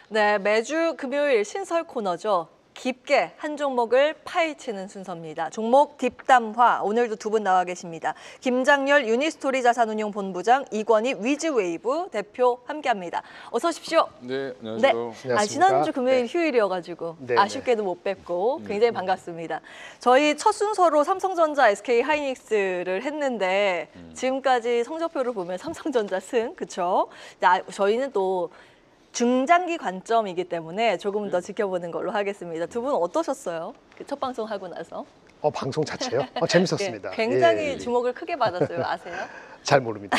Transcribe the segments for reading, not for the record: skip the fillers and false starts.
네, 매주 금요일 신설 코너죠. 깊게 한 종목을 파헤치는 순서입니다. 종목 딥담화, 오늘도 두 분 나와 계십니다. 김장렬 유니스토리 자산운용 본부장, 이권희 위즈웨이브 대표 함께합니다. 어서 오십시오. 네, 안녕하세요. 네. 안녕하십니까. 지난주 금요일 네. 휴일이어가지고 네, 아쉽게도 못 뵙고 굉장히 반갑습니다. 저희 첫 순서로 삼성전자, SK 하이닉스를 했는데 지금까지 성적표를 보면 삼성전자 승, 그렇죠? 저희는 또 중장기 관점이기 때문에 조금 더 지켜보는 걸로 하겠습니다. 두 분 어떠셨어요? 첫 방송 하고 나서? 방송 자체요? 재밌었습니다. 예, 굉장히 예. 주목을 크게 받았어요. 아세요? 잘 모릅니다.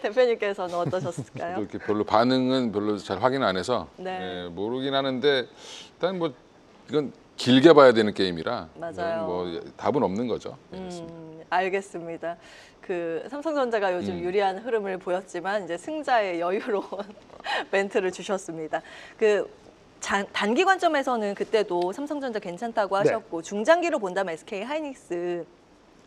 대표님께서는 어떠셨을까요? 이렇게 별로 반응은 별로 잘 확인 안 해서 네. 모르긴 하는데 일단 뭐 이건 길게 봐야 되는 게임이라 맞아요. 뭐 답은 없는 거죠. 알겠습니다. 그 삼성전자가 요즘 유리한 흐름을 보였지만 이제 승자의 여유로운 멘트를 주셨습니다. 그 단기 관점에서는 그때도 삼성전자 괜찮다고 하셨고 중장기로 본다면 SK 하이닉스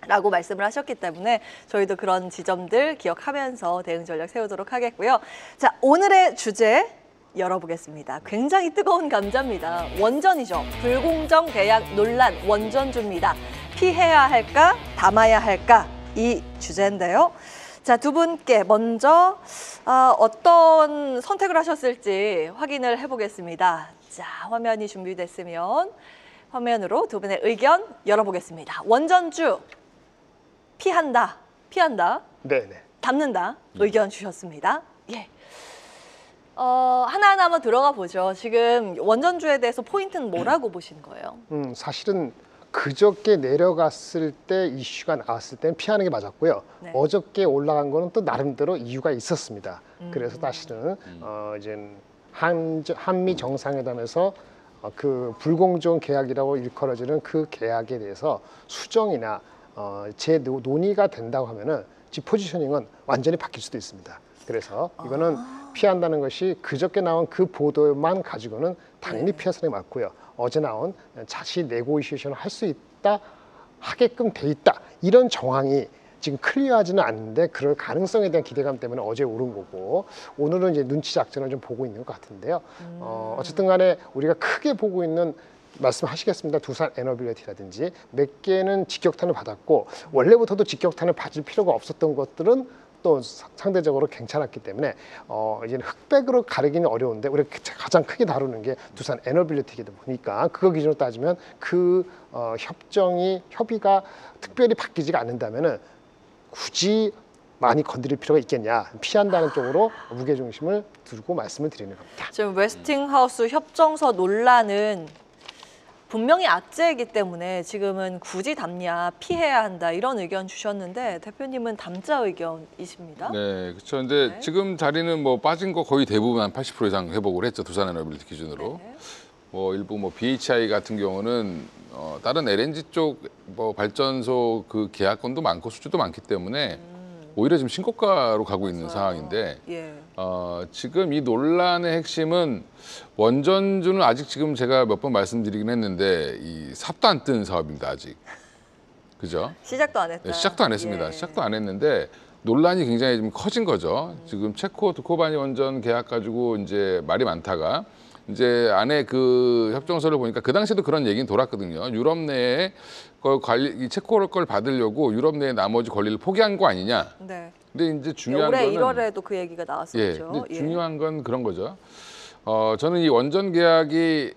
라고 말씀을 하셨기 때문에 저희도 그런 지점들 기억하면서 대응 전략 세우도록 하겠고요. 자, 오늘의 주제 열어보겠습니다. 굉장히 뜨거운 감자입니다. 원전이죠. 불공정 계약 논란 원전주입니다. 피해야 할까, 담아야 할까 이 주제인데요. 자, 두 분께 먼저 어떤 선택을 하셨을지 확인을 해보겠습니다. 자, 화면이 준비됐으면 화면으로 두 분의 의견 열어보겠습니다. 원전주 피한다, 네네. 담는다 의견 주셨습니다. 예. 하나하나 한번 들어가 보죠. 지금 원전주에 대해서 포인트는 뭐라고 보시는 거예요? 사실은 그저께 내려갔을 때 이슈가 나왔을 때는 피하는 게 맞았고요. 네. 어저께 올라간 거는 또 나름대로 이유가 있었습니다. 그래서 사실은 이제 한미 정상회담에서 그 불공정 계약이라고 일컬어지는 그 계약에 대해서 수정이나 논의가 된다고 하면은 지 포지셔닝은 완전히 바뀔 수도 있습니다. 그래서 이거는 피한다는 것이 그저께 나온 그 보도만 가지고는 당연히 피하는 게 맞고요. 어제 나온 자시 네고시에이션을 할 수 있다, 하게끔 돼 있다 이런 정황이 지금 클리어하지는 않는데 그럴 가능성에 대한 기대감 때문에 어제 오른 거고 오늘은 이제 눈치 작전을 좀 보고 있는 것 같은데요. 어쨌든 간에 우리가 크게 보고 있는 말씀하시겠습니다. 두산 에너빌리티라든지 몇 개는 직격탄을 받았고 원래부터도 직격탄을 받을 필요가 없었던 것들은 또 상대적으로 괜찮았기 때문에 이제는 흑백으로 가리기는 어려운데 우리가 가장 크게 다루는 게 두산 에너빌리티이다 보니까 그거 기준으로 따지면 그 협의가 특별히 바뀌지가 않는다면은 굳이 많이 건드릴 필요가 있겠냐, 피한다는 쪽으로 무게중심을 두고 말씀을 드리는 겁니다. 지금 웨스팅하우스 협정서 논란은 분명히 악재이기 때문에 지금은 굳이 담냐, 피해야 한다 이런 의견 주셨는데 대표님은 담자 의견이십니다. 네, 그렇죠. 근데 네. 지금 자리는 뭐 빠진 거 거의 대부분 한 80% 이상 회복을 했죠. 두산에너빌리티 기준으로. 네. 뭐 일부 뭐 BHI 같은 경우는 다른 LNG 쪽 뭐 발전소 그 계약건도 많고 수주도 많기 때문에 오히려 지금 신고가로 가고 있는 상황인데 예. 지금 이 논란의 핵심은 원전주는 아직 지금 제가 몇 번 말씀드리긴 했는데 이 삽도 안 뜬 사업입니다. 아직. 그죠? 시작도 안 했다. 네, 시작도 안 했습니다. 예. 시작도 안 했는데 논란이 굉장히 좀 커진 거죠. 지금 체코 두코바니 원전 계약 가지고 이제 말이 많다가 이제 안에 그 협정서를 보니까 그 당시에도 그런 얘기는 돌았거든요. 유럽 내에 이 체코 걸 받으려고 유럽 내에 나머지 권리를 포기한 거 아니냐. 네. 근데 이제 중요한 올해 거는 1월에도 그 얘기가 나왔었죠. 예, 근데 중요한 건 그런 거죠. 저는 이 원전 계약이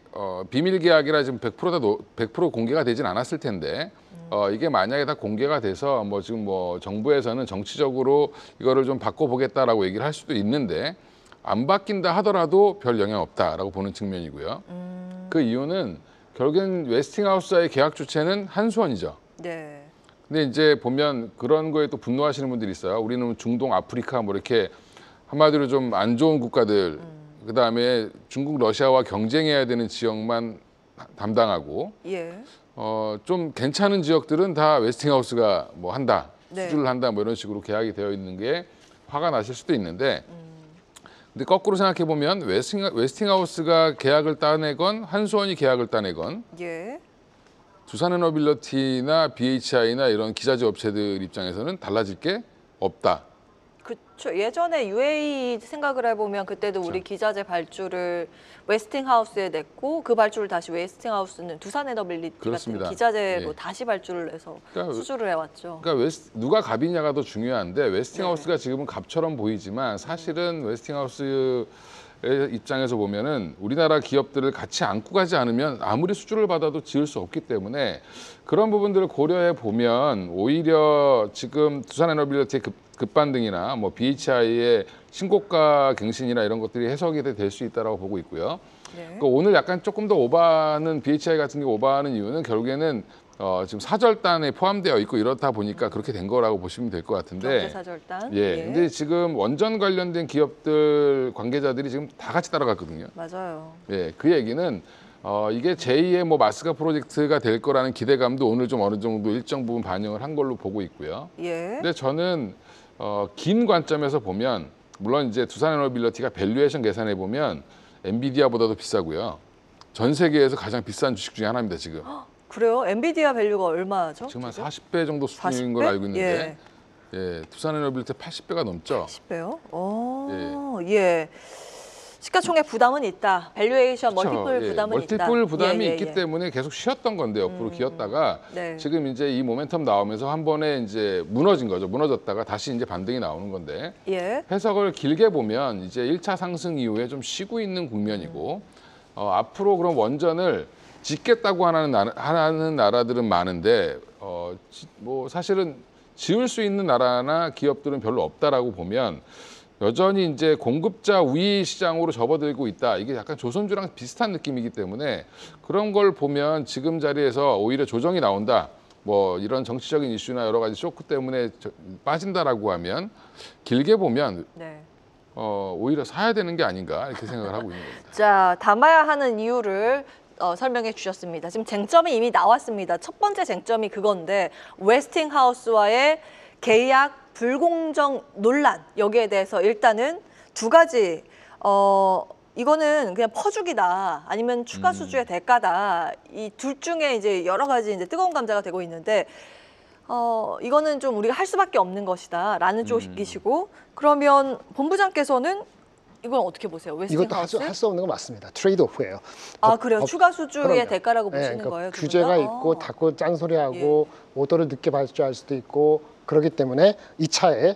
비밀 계약이라 지금 100% 공개가 되진 않았을 텐데 이게 만약에 다 공개가 돼서 뭐 지금 뭐 정부에서는 정치적으로 이거를 좀 바꿔보겠다라고 얘기를 할 수도 있는데 안 바뀐다 하더라도 별 영향 없다라고 보는 측면이고요. 그 이유는 결국엔 웨스팅하우스와의 계약 주체는 한수원이죠. 네. 근데 이제 보면 그런 거에 또 분노하시는 분들이 있어요. 우리는 중동, 아프리카 뭐 이렇게 한마디로 좀 안 좋은 국가들, 그다음에 중국, 러시아와 경쟁해야 되는 지역만 담당하고 예. 좀 괜찮은 지역들은 다 웨스팅하우스가 뭐 한다, 네. 수주를 한다 뭐 이런 식으로 계약이 되어 있는 게 화가 나실 수도 있는데 근데 거꾸로 생각해 보면 웨스팅하우스가 계약을 따내건 한수원이 계약을 따내건 예. 두산에너빌리티나 BHI나 이런 기자재 업체들 입장에서는 달라질 게 없다. 그렇죠. 예전에 UAE 생각을 해보면 그때도 우리 그렇죠. 기자재 발주를 웨스팅하우스에 냈고 그 발주를 다시 웨스팅하우스는 두산에너빌리티 같은 그렇습니다. 기자재로 예. 다시 발주를 해서 그러니까 수주를 해왔죠. 그러니까 누가 갑이냐가 더 중요한데 웨스팅하우스가 지금은 갑처럼 보이지만 사실은 웨스팅하우스의 입장에서 보면은 우리나라 기업들을 같이 안고 가지 않으면 아무리 수주를 받아도 지을 수 없기 때문에 그런 부분들을 고려해 보면 오히려 지금 두산에너빌리티의 급반등이나 뭐 BHI의 신고가 갱신이나 이런 것들이 해석이 될 수 있다라고 보고 있고요. 네. 그러니까 오늘 약간 조금 더 오버하는 BHI 같은 게 오버하는 이유는 결국에는 지금 사절단에 포함되어 있고 이렇다 보니까 그렇게 된 거라고 보시면 될 것 같은데. 경제사절단. 예. 근데 지금 원전 관련된 기업들 관계자들이 지금 다 같이 따라갔거든요. 맞아요. 예. 그 얘기는 이게 제2의 뭐 마스가 프로젝트가 될 거라는 기대감도 오늘 좀 어느 정도 일정 부분 반영을 한 걸로 보고 있고요. 예. 근데 저는 긴 관점에서 보면 물론 이제 두산에너빌리티가 밸류에이션 계산해 보면 엔비디아보다도 비싸고요. 전 세계에서 가장 비싼 주식 중에 하나입니다, 지금. 그래요? 엔비디아 밸류가 얼마죠? 지금 한 40배 정도 수준인 40배? 걸 알고 있는데 예, 두산에너빌리티 80배가 넘죠. 10배요? 예. 시가총액 부담은 있다. 밸류에이션 멀티플 예, 부담은 있다. 멀티플 부담이 예, 있기 예. 때문에 계속 쉬었던 건데 옆으로 기었다가 네. 지금 이제 이 모멘텀 나오면서 한 번에 이제 무너진 거죠. 무너졌다가 다시 이제 반등이 나오는 건데 예. 해석을 길게 보면 이제 1차 상승 이후에 좀 쉬고 있는 국면이고 앞으로 그럼 원전을 짓겠다고 하는 나라들은 많은데 뭐 사실은 지을 수 있는 나라나 기업들은 별로 없다라고 보면 여전히 이제 공급자 우위 시장으로 접어들고 있다. 이게 약간 조선주랑 비슷한 느낌이기 때문에 그런 걸 보면 지금 자리에서 오히려 조정이 나온다. 뭐 이런 정치적인 이슈나 여러 가지 쇼크 때문에 빠진다라고 하면 길게 보면 네. 오히려 사야 되는 게 아닌가 이렇게 생각을 하고 있는 겁니다. 자, 담아야 하는 이유를 설명해 주셨습니다. 지금 쟁점이 이미 나왔습니다. 첫 번째 쟁점이 그건데 웨스팅하우스와의 계약 불공정 논란 여기에 대해서 일단은 두 가지 이거는 그냥 퍼주기다 아니면 추가 수주의 대가다 이 둘 중에 이제 여러 가지 이제 뜨거운 감자가 되고 있는데 이거는 좀 우리가 할 수밖에 없는 것이다라는 쪽이시고 그러면 본부장께서는 이건 어떻게 보세요? 이것도 웨스팅하우스? 할 수 없는 거 맞습니다. 트레이드 오프예요. 아 그래요? 추가 수주의 그럼요. 대가라고 보시는 그러니까 거예요? 두 규제가 분 다? 있고 자꾸 짠소리하고 오더를 늦게 발주할 수도 있고 그렇기 때문에 2차에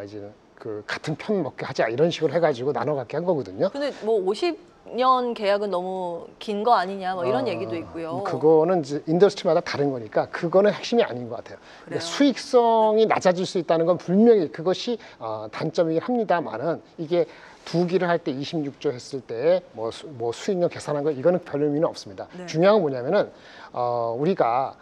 이제 그 같은 편 먹게 하자 이런 식으로 해가지고 나눠 갖게 한 거거든요. 근데 뭐 50년 계약은 너무 긴 거 아니냐 뭐 이런 얘기도 있고요. 그거는 이제 인더스트리마다 다른 거니까 그거는 핵심이 아닌 것 같아요. 그래요? 수익성이 낮아질 수 있다는 건 분명히 그것이 단점이긴 합니다만은 이게 두 기를 할 때 26조 했을 때 뭐 수익률 계산한 거 이거는 별 의미는 없습니다. 네. 중요한 건 뭐냐면은 우리가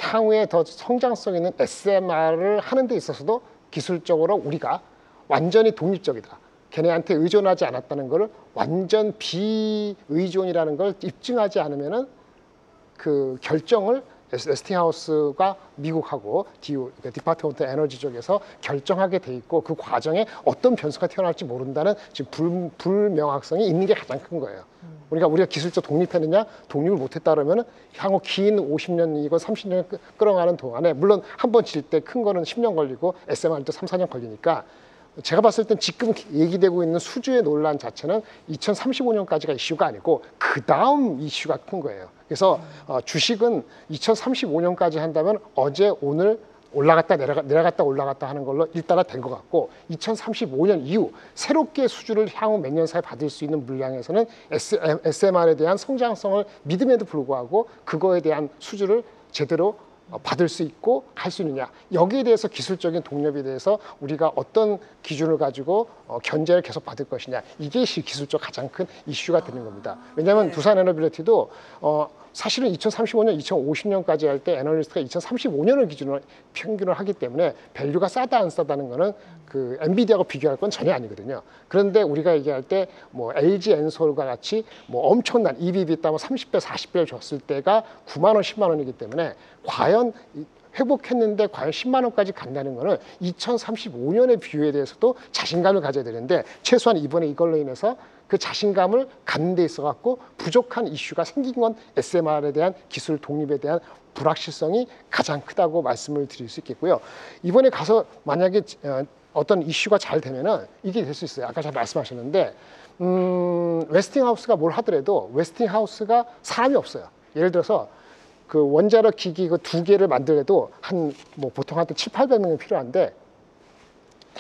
향후에 더 성장성 있는 SMR을 하는 데 있어서도 기술적으로 우리가 완전히 독립적이다. 걔네한테 의존하지 않았다는 것을 완전 비의존이라는 걸 입증하지 않으면은 그 결정을 웨스팅하우스가 미국하고 디파트먼트 에너지 쪽에서 결정하게 돼 있고 그 과정에 어떤 변수가 튀어나올지 모른다는 지금 불명확성이 있는 게 가장 큰 거예요. 우리가 기술적 독립했느냐 독립을 못했다 그러면 향후 긴 50년이고 30년 끌어가는 동안에 물론 한 번 질 때 큰 거는 10년 걸리고 SMR도 3, 4년 걸리니까 제가 봤을 땐 지금 얘기되고 있는 수주의 논란 자체는 2035년까지가 이슈가 아니고 그 다음 이슈가 큰 거예요. 그래서 주식은 2035년까지 한다면 어제 오늘 올라갔다 내려갔다 올라갔다 하는 걸로 일단은 된 것 같고 2035년 이후 새롭게 수주를 향후 몇 년 사이 받을 수 있는 물량에서는 SMR에 대한 성장성을 믿음에도 불구하고 그거에 대한 수주를 제대로 받을 수 있고 할 수 있느냐 여기에 대해서 기술적인 독립에 대해서 우리가 어떤 기준을 가지고 견제를 계속 받을 것이냐 이게 기술적 가장 큰 이슈가 되는 겁니다. 왜냐하면 두산에너빌리티도 사실은 2035년, 2050년까지 할 때 애널리스트가 2035년을 기준으로 평균을 하기 때문에 밸류가 싸다 안 싸다는 거는 그 엔비디아하고 비교할 건 전혀 아니거든요. 그런데 우리가 얘기할 때 뭐 LG 엔솔과 같이 뭐 엄청난 EBB 따면 30배, 40배를 줬을 때가 9만 원, 10만 원이기 때문에 과연 회복했는데 과연 10만 원까지 간다는 거는 2035년의 뷰에 대해서도 자신감을 가져야 되는데 최소한 이번에 이걸로 인해서 그 자신감을 갖는 데 있어 갖고 부족한 이슈가 생긴 건 SMR에 대한 기술 독립에 대한 불확실성이 가장 크다고 말씀을 드릴 수 있겠고요. 이번에 가서 만약에 어떤 이슈가 잘 되면은 이게 될 수 있어요. 아까 잘 말씀하셨는데 웨스팅하우스가 뭘 하더라도 웨스팅하우스가 사람이 없어요. 예를 들어서 그 원자력 기기 그 2개를 만들어도 한 뭐 보통 한 700~800명이 필요한데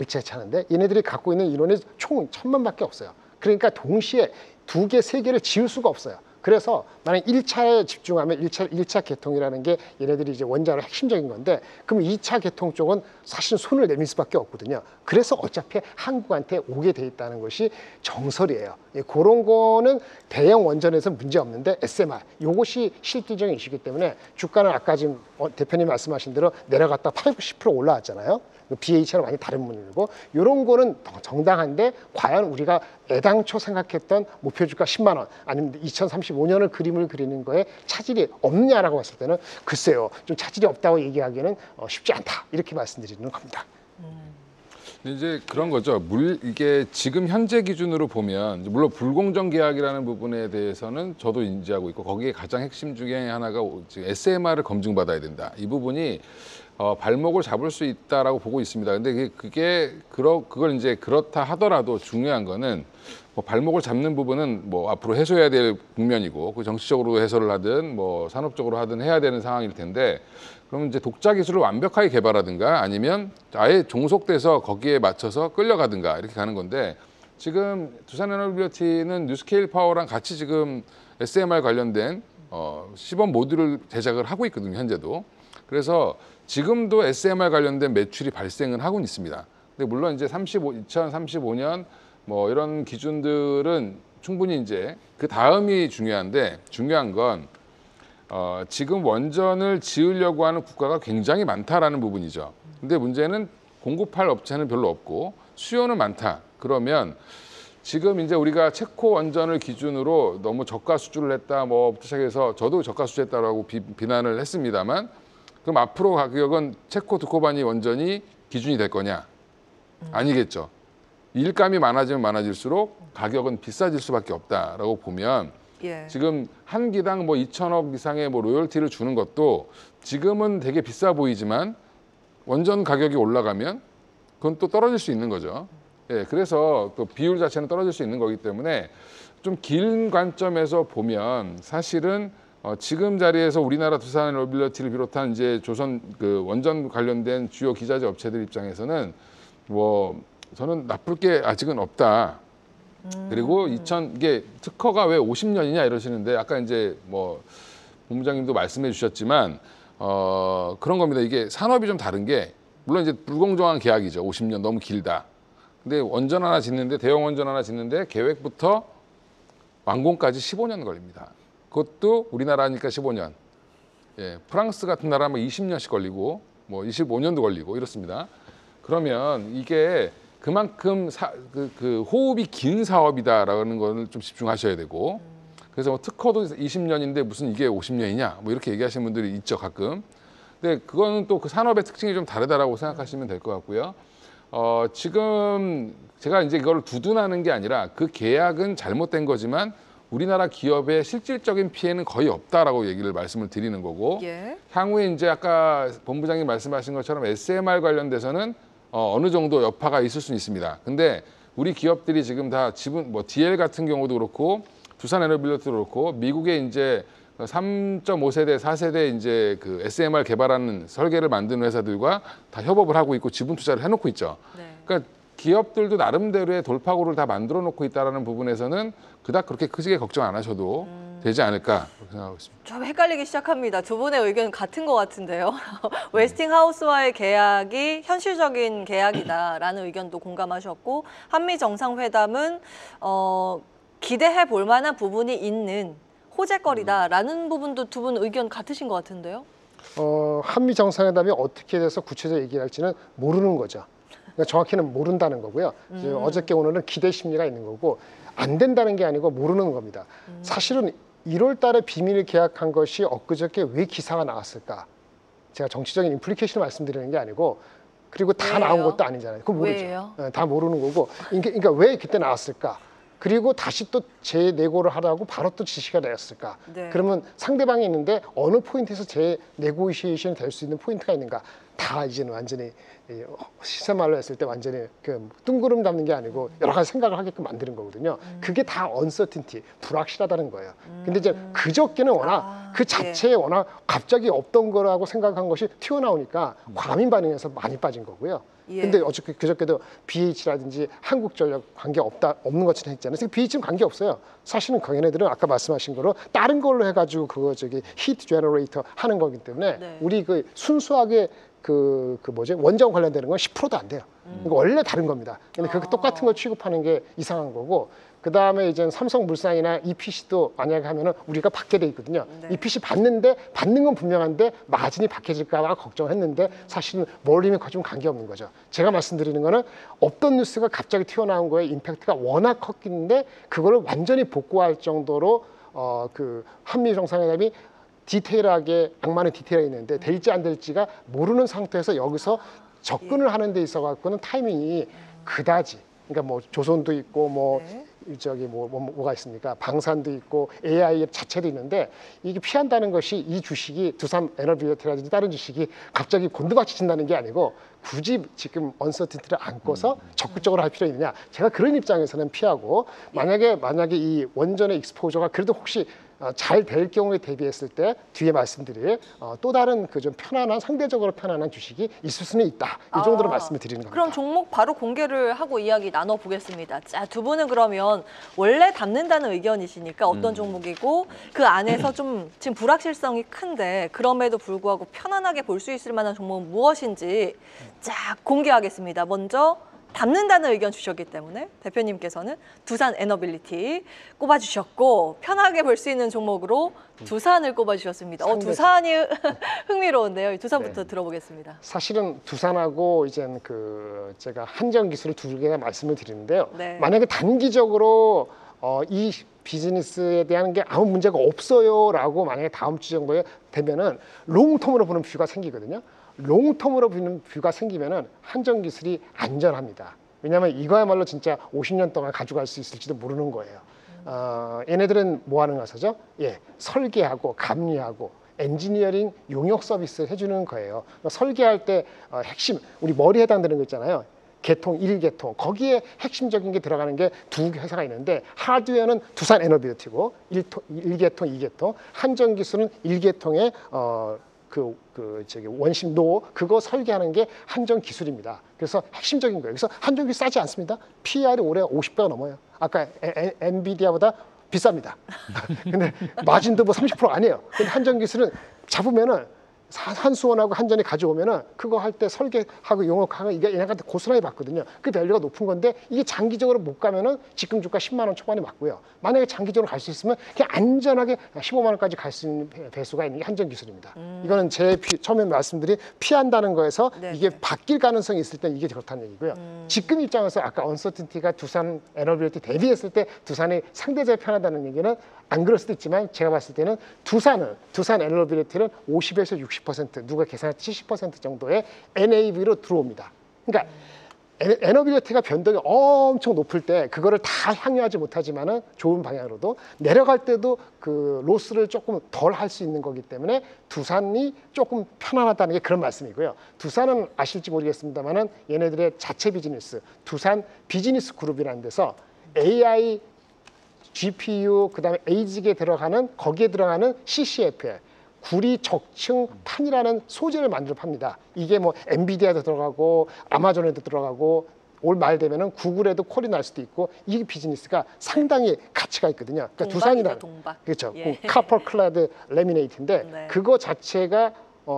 일체치 하는데 얘네들이 갖고 있는 인원이 총 1000만밖에 없어요. 그러니까 동시에 2개, 3개를 지을 수가 없어요. 그래서 만약 1차에 집중하면 1차 개통이라는 게 얘네들이 이제 원자로 핵심적인 건데 그럼 2차 개통 쪽은 사실 손을 내밀 수밖에 없거든요. 그래서 어차피 한국한테 오게 돼 있다는 것이 정설이에요. 예, 그런 거는 대형 원전에서 문제 없는데 SMR 이것이 실질적인 이슈이기 때문에 주가는 아까 지금 대표님 말씀하신 대로 내려갔다 80% 올라왔잖아요. BH랑 많이 다른 분이고 이런 거는 정당한데 과연 우리가 애당초 생각했던 목표 주가 10만 원 아니면 2035년을 그림을 그리는 거에 차질이 없냐라고 봤을 때는 글쎄요 좀 차질이 없다고 얘기하기는 쉽지 않다 이렇게 말씀드리는 겁니다. 이제 그런 거죠. 이게 지금 현재 기준으로 보면 물론 불공정 계약이라는 부분에 대해서는 저도 인지하고 있고 거기에 가장 핵심 중에 하나가 SMR을 검증받아야 된다. 이 부분이 발목을 잡을 수 있다라고 보고 있습니다. 근데 그걸 이제 그렇다 하더라도 중요한 거는 뭐 발목을 잡는 부분은 뭐 앞으로 해소해야 될 국면이고 그 정치적으로 해소를 하든 뭐 산업적으로 하든 해야 되는 상황일 텐데 그러면 이제 독자 기술을 완벽하게 개발하든가 아니면 아예 종속돼서 거기에 맞춰서 끌려가든가 이렇게 가는 건데 지금 두산에너빌리티는 뉴스케일 파워랑 같이 지금 SMR 관련된 시범 모듈을 제작을 하고 있거든요, 현재도. 그래서 지금도 SMR 관련된 매출이 발생은 하고 있습니다. 근데 물론 이제 2035년 뭐 이런 기준들은 충분히 이제 그 다음이 중요한데 중요한 건 지금 원전을 지으려고 하는 국가가 굉장히 많다라는 부분이죠. 근데 문제는 공급할 업체는 별로 없고 수요는 많다. 그러면 지금 이제 우리가 체코 원전을 기준으로 너무 저가 수주를 했다 뭐부터 시작해서 저도 저가 수주했다라고 비난을 했습니다만 그럼 앞으로 가격은 체코 두코바니 원전이 기준이 될 거냐? 아니겠죠. 일감이 많아지면 많아질수록 가격은 비싸질 수밖에 없다라고 보면 예. 지금 한 기당 뭐 2천억 이상의 뭐 로열티를 주는 것도 지금은 되게 비싸 보이지만 원전 가격이 올라가면 그건 또 떨어질 수 있는 거죠. 예, 그래서 또 비율 자체는 떨어질 수 있는 거기 때문에 좀 긴 관점에서 보면 사실은 지금 자리에서 우리나라 두산에너빌리티를 비롯한 이제 조선 그 원전 관련된 주요 기자재 업체들 입장에서는 뭐 저는 나쁠 게 아직은 없다. 그리고 이게 특허가 왜 50년이냐 이러시는데 아까 이제 뭐 본부장님도 말씀해 주셨지만 그런 겁니다. 이게 산업이 좀 다른 게 물론 이제 불공정한 계약이죠. 50년 너무 길다. 근데 원전 하나 짓는데 대형 원전 하나 짓는데 계획부터 완공까지 15년 걸립니다. 그것도 우리나라니까 15년. 예, 프랑스 같은 나라면 20년씩 걸리고 뭐 25년도 걸리고 이렇습니다. 그러면 이게 그만큼 그 호흡이 긴 사업이다라는 거를 좀 집중하셔야 되고 그래서 뭐 특허도 20년인데 무슨 이게 50년이냐 뭐 이렇게 얘기하시는 분들이 있죠 가끔. 근데 그거는 또 그 산업의 특징이 좀 다르다라고 생각하시면 될 것 같고요. 지금 제가 이제 이걸 두둔하는 게 아니라 그 계약은 잘못된 거지만 우리나라 기업의 실질적인 피해는 거의 없다라고 얘기를 말씀을 드리는 거고 예. 향후에 이제 아까 본부장님 말씀하신 것처럼 SMR 관련돼서는 어느 정도 여파가 있을 수는 있습니다. 근데 우리 기업들이 지금 다 지분 뭐 DL 같은 경우도 그렇고 두산에너빌리티도 그렇고 미국에 이제 3.5세대, 4세대 이제 그 SMR 개발하는 설계를 만드는 회사들과 다 협업을 하고 있고 지분 투자를 해놓고 있죠. 네. 그러니까 기업들도 나름대로의 돌파구를 다 만들어 놓고 있다라는 부분에서는 그닥 그렇게 크게 걱정 안 하셔도 되지 않을까 생각하고 있습니다. 좀 헷갈리기 시작합니다. 두 분의 의견 같은 것 같은데요. 웨스팅하우스와의 계약이 현실적인 계약이다라는 의견도 공감하셨고 한미 정상회담은 기대해 볼 만한 부분이 있는 호재거리다라는 부분도 두 분 의견 같으신 것 같은데요. 한미 정상회담이 어떻게 돼서 구체적으로 얘기할지는 모르는 거죠. 그러니까 정확히는 모른다는 거고요. 이제 어저께 오늘은 기대 심리가 있는 거고 안 된다는 게 아니고 모르는 겁니다. 사실은 1월 달에 비밀 계약한 것이 엊그저께 왜 기사가 나왔을까? 제가 정치적인 임플리케이션을 말씀드리는 게 아니고 그리고 다 왜요? 나온 것도 아니잖아요. 그거 모르죠. 왜요? 다 모르는 거고 그러니까 왜 그때 나왔을까? 그리고 다시 또 재내고를 하라고 바로 또 지시가 내렸을까? 네. 그러면 상대방이 있는데 어느 포인트에서 재네고시에이션이 될 수 있는 포인트가 있는가? 다 이제는 완전히 시세말로 했을 때 완전히 그 뜬구름 잡는 게 아니고 여러 가지 생각을 하게끔 만드는 거거든요. 그게 다 uncertainty, 불확실하다는 거예요. 근데 이제 그저께는 워낙 그 자체에 워낙 갑자기 없던 거라고 생각한 것이 튀어나오니까 과민 반응에서 많이 빠진 거고요. 예. 근데 어저께 그저께도 BH라든지 한국전력 관계 없는 것처럼 했잖아요. 그래서 BH는 관계 없어요. 사실은 걔네들은 아까 말씀하신 거로 다른 걸로 해가지고 그거 저기 히트 제너레이터 하는 거기 때문에 네. 우리 그 순수하게 그 뭐지 원전 관련되는 건 10%도 안 돼요. 그러니까 원래 다른 겁니다. 근데 그렇게 똑같은 걸 취급하는 게 이상한 거고. 그 다음에 이제 삼성물산이나 EPC도 만약에 하면은 우리가 받게 돼 있거든요. 네. EPC 받는데 받는 건 분명한데 마진이 박해질까봐 걱정했는데 사실은 멀리면 좀 관계없는 거죠. 제가 말씀드리는 거는 없던 뉴스가 갑자기 튀어나온 거에 임팩트가 워낙 컸긴데 그거를 완전히 복구할 정도로 그 한미 정상회담이 디테일하게 악마는 디테일이 있는데 될지 안 될지가 모르는 상태에서 여기서 접근을 하는 데 있어 갖고는 타이밍이 그다지. 그러니까 뭐 조선도 있고 뭐 네. 저기 뭐가 있습니까? 방산도 있고 AI 자체도 있는데 이게 피한다는 것이 이 주식이 두산 에너비티라든지 다른 주식이 갑자기 곤두박질친다는 게 아니고 굳이 지금 언서티티를 안고서 적극적으로 할 필요 있느냐? 제가 그런 입장에서는 피하고 만약에 이 원전의 익스포저가 그래도 혹시 잘 될 경우에 대비했을 때 뒤에 말씀드릴 또 다른 그 좀 편안한 상대적으로 편안한 주식이 있을 수는 있다. 이 정도로 말씀을 드리는 겁니다. 그럼 종목 바로 공개를 하고 이야기 나눠보겠습니다. 자, 두 분은 그러면 원래 담는다는 의견이시니까 어떤 종목이고 그 안에서 좀 지금 불확실성이 큰데 그럼에도 불구하고 편안하게 볼 수 있을 만한 종목은 무엇인지 쫙 공개하겠습니다. 먼저 담는다는 의견 주셨기 때문에 대표님께서는 두산 에너빌리티 꼽아주셨고 편하게 볼 수 있는 종목으로 두산을 꼽아주셨습니다. 두산이 흥미로운데요. 두산부터 들어보겠습니다. 사실은 두산하고 이제 그 제가 한정 기술을 두 개나 말씀을 드리는데요. 네. 만약에 단기적으로 이 비즈니스에 대한 게 아무 문제가 없어요라고 만약에 다음 주 정도에 되면은 롱텀으로 보는 뷰가 생기거든요. 롱텀으로 보는 뷰가 생기면은 한정 기술이 안전합니다. 왜냐하면 이거야말로 진짜 50년 동안 가져갈 수 있을지도 모르는 거예요. 얘네들은 뭐 하는 회사죠? 예, 설계하고 감리하고 엔지니어링 용역 서비스 해주는 거예요. 그러니까 설계할 때 핵심 우리 머리에 해당되는 거 있잖아요. 개통, 1개통 거기에 핵심적인 게 들어가는 게 두 회사가 있는데 하드웨어는 두산 에너비티고 1개통, 2개통 한정 기술은 1개통의 저기 원심 노 그거 설계하는 게 한정 기술입니다. 그래서 핵심적인 거예요. 그래서 한정 기술 싸지 않습니다. PER이 올해 50배가 넘어요. 아까 엔비디아보다 비쌉니다. 근데 마진도 뭐 30% 아니에요. 근데 한정 기술은 잡으면은 한수원하고 한전이 가져오면은 그거 할 때 설계하고 용역하고 이게 얘네한테 고스란히 받거든요. 그 밸류가 높은 건데 이게 장기적으로 못 가면은 지금 주가 10만 원 초반에 맞고요. 만약에 장기적으로 갈 수 있으면 그냥 안전하게 15만 원까지 갈 수 있는 배수가 있는 게 한전 기술입니다. 이거는 제 처음에 말씀드린 피한다는 거에서 네네. 이게 바뀔 가능성이 있을 때 이게 그렇다는 얘기고요. 지금 입장에서 아까 언서틴티가 두산 에너빌리티 대비했을 때 두산이 상대적으로 편하다는 얘기는 안 그럴 수도 있지만 제가 봤을 때는 두산 에너빌리티는 50에서 60% 누가 계산한 70% 정도의 NAV로 들어옵니다. 그러니까 에너빌리티가 변동이 엄청 높을 때 그거를 다 향유하지 못하지만은 좋은 방향으로도 내려갈 때도 그 로스를 조금 덜 할 수 있는 거기 때문에 두산이 조금 편안하다는 게 그런 말씀이고요. 두산은 아실지 모르겠습니다만은 얘네들의 자체 비즈니스 두산 비즈니스 그룹이라는 데서 AI GPU 그다음에 에이직에 들어가는 거기에 들어가는 CCF에 구리 적층 판이라는 소재를 만들어 팝니다. 이게 뭐 엔비디아도 들어가고 아마존에도 들어가고 올 말 되면은 구글에도 콜이 날 수도 있고 이 비즈니스가 상당히 가치가 있거든요. 그러니까 두산이란 동박. 그렇죠. 예. 카퍼 클라드 레미네이트인데 네. 그거 자체가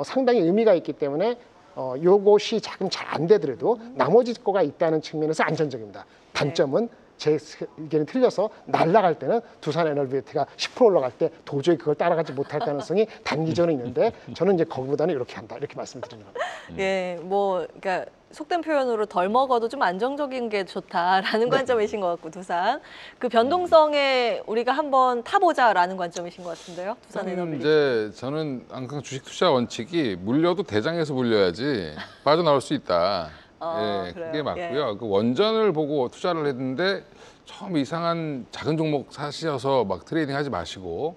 상당히 의미가 있기 때문에 요것이 조금 잘 안 되더라도 나머지 거가 있다는 측면에서 안전적입니다. 단점은 제 의견이 틀려서 날아갈 때는 두산 에너빌리티가 10% 올라갈 때 도저히 그걸 따라가지 못할 가능성이 단기적으로 있는데 저는 이제 거기보다는 이렇게 한다 이렇게 말씀드리는 겁니다. 예, 뭐 그러니까 속된 표현으로 덜 먹어도 좀 안정적인 게 좋다라는 관점이신 것 같고 두산 그 변동성에 우리가 한번 타보자라는 관점이신 것 같은데요. 두산 에너빌리티. 이제 저는 항상 주식 투자 원칙이 물려도 대장에서 물려야지 빠져나올 수 있다. 예, 그래요? 그게 맞고요. 그 원전을 보고 투자를 했는데 처음 이상한 작은 종목 사셔서 막 트레이딩 하지 마시고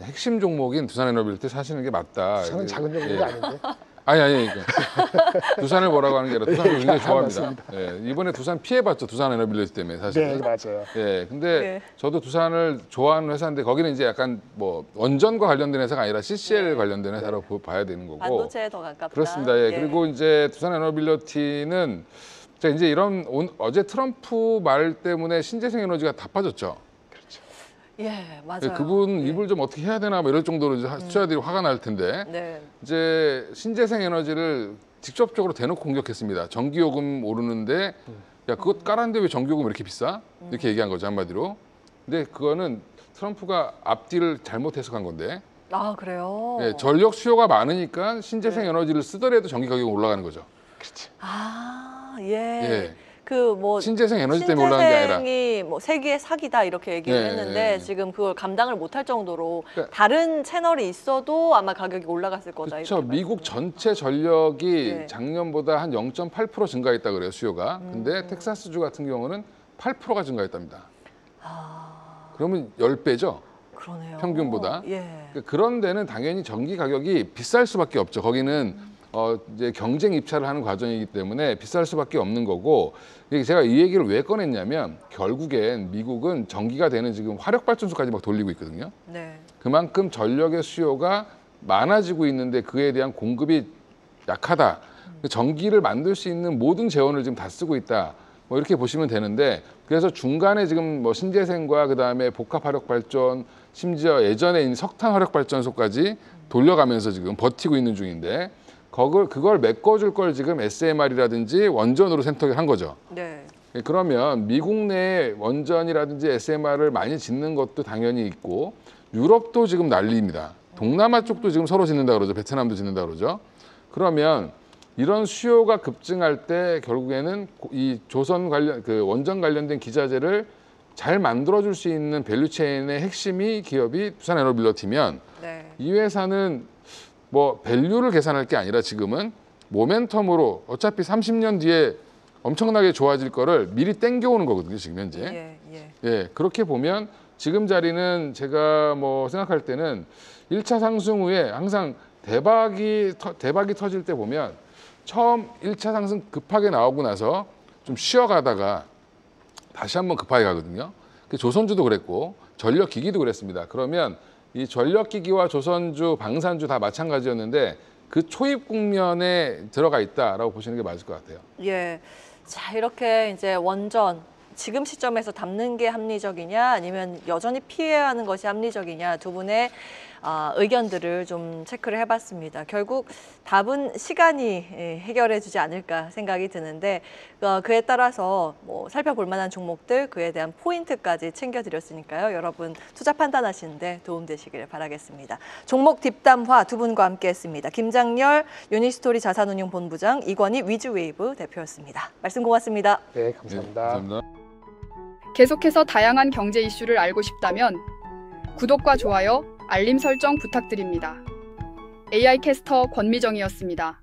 핵심 종목인 두산 에너빌리티 사시는 게 맞다. 저는 작은 종목이 아닌데 아니 그러니까 두산을 뭐라고 하는 게 아니라 두산을 굉장히 좋아합니다. 예, 이번에 두산 피해봤죠. 두산 에너빌리티 때문에 사실. 네, 맞아요. 예, 근데 네. 저도 두산을 좋아하는 회사인데 거기는 이제 약간 뭐 원전과 관련된 회사가 아니라 CCL 관련된 회사로 봐야 되는 거고. 반도체에 더 가깝다. 그렇습니다. 예. 그리고 이제 두산 에너빌리티는 제가 이제 이런 어제 트럼프 말 때문에 신재생 에너지가 다 빠졌죠. 예, 맞아요. 예, 그분 입을 좀 어떻게 해야 되나 뭐 이럴 정도로 이제 투자들이 화가 날 텐데 네. 이제 신재생 에너지를 직접적으로 대놓고 공격했습니다. 전기요금 오르는데 야 그거 깔았는데 왜 전기요금 왜 이렇게 비싸? 이렇게 얘기한 거죠 한마디로. 근데 그거는 트럼프가 앞뒤를 잘못 해석한 건데 아, 그래요? 예, 전력 수요가 많으니까 신재생 에너지를 쓰더라도 전기 가격이 올라가는 거죠. 아, 예. 예. 그 뭐 신재생 에너지 때문에 올라가는 게 아니라. 신재생이 뭐 세계의 사기다 이렇게 얘기를 예, 했는데 예. 지금 그걸 감당을 못할 정도로 그러니까- 다른 채널이 있어도 아마 가격이 올라갔을 거다. 그렇죠. 이렇게 미국 말씀을. 전체 전력이 네. 작년보다 한 0.8% 증가했다 그래요 수요가. 근데 텍사스주 같은 경우는 8%가 증가했답니다. 그러면 10배죠. 그러네요. 평균보다. 예. 그런 데는 당연히 전기 가격이 비쌀 수밖에 없죠. 거기는 이제 경쟁 입찰을 하는 과정이기 때문에 비쌀 수밖에 없는 거고. 제가 이 얘기를 왜 꺼냈냐면 결국엔 미국은 전기가 되는 지금 화력 발전소까지 막 돌리고 있거든요. 네. 그만큼 전력의 수요가 많아지고 있는데 그에 대한 공급이 약하다. 전기를 만들 수 있는 모든 재원을 지금 다 쓰고 있다. 뭐 이렇게 보시면 되는데 그래서 중간에 지금 뭐 신재생과 그다음에 복합 화력 발전 심지어 예전에 있는 석탄 화력 발전소까지 돌려가면서 지금 버티고 있는 중인데 그걸 메꿔줄 걸 지금 SMR이라든지 원전으로 선택을 한 거죠. 네. 그러면 미국 내 원전이라든지 SMR을 많이 짓는 것도 당연히 있고 유럽도 지금 난리입니다. 동남아 쪽도 지금 서로 짓는다 그러죠. 베트남도 짓는다 그러죠. 그러면 이런 수요가 급증할 때 결국에는 이 조선 관련 그 원전 관련된 기자재를 잘 만들어줄 수 있는 밸류체인의 핵심이 기업이 두산 에너빌리티면 네. 이 회사는 뭐 밸류를 계산할 게 아니라 지금은 모멘텀으로 어차피 30년 뒤에 엄청나게 좋아질 거를 미리 땡겨오는 거거든요. 지금 현재. 예. 예. 예, 그렇게 보면 지금 자리는 제가 뭐 생각할 때는 1차 상승 후에 항상 대박이 터질 때 보면 처음 1차 상승 급하게 나오고 나서 좀 쉬어가다가 다시 한번 급하게 가거든요. 조선주도 그랬고 전력기기도 그랬습니다. 그러면 이 전력기기와 조선주, 방산주 다 마찬가지였는데 그 초입 국면에 들어가 있다라고 보시는 게 맞을 것 같아요. 예. 자, 이렇게 이제 원전 지금 시점에서 담는 게 합리적이냐 아니면 여전히 피해야 하는 것이 합리적이냐 두 분의 의견들을 좀 체크를 해봤습니다. 결국 답은 시간이 해결해주지 않을까 생각이 드는데 그에 따라서 뭐 살펴볼 만한 종목들 그에 대한 포인트까지 챙겨드렸으니까요. 여러분 투자 판단하시는데 도움되시길 바라겠습니다. 종목 딥담화 두 분과 함께했습니다. 김장렬 유니스토리 자산운용본부장, 이건희 위즈웨이브 대표였습니다. 말씀 고맙습니다. 네, 감사합니다. 네, 감사합니다. 계속해서 다양한 경제 이슈를 알고 싶다면 구독과 좋아요, 알림 설정 부탁드립니다. AI 캐스터 권미정이었습니다.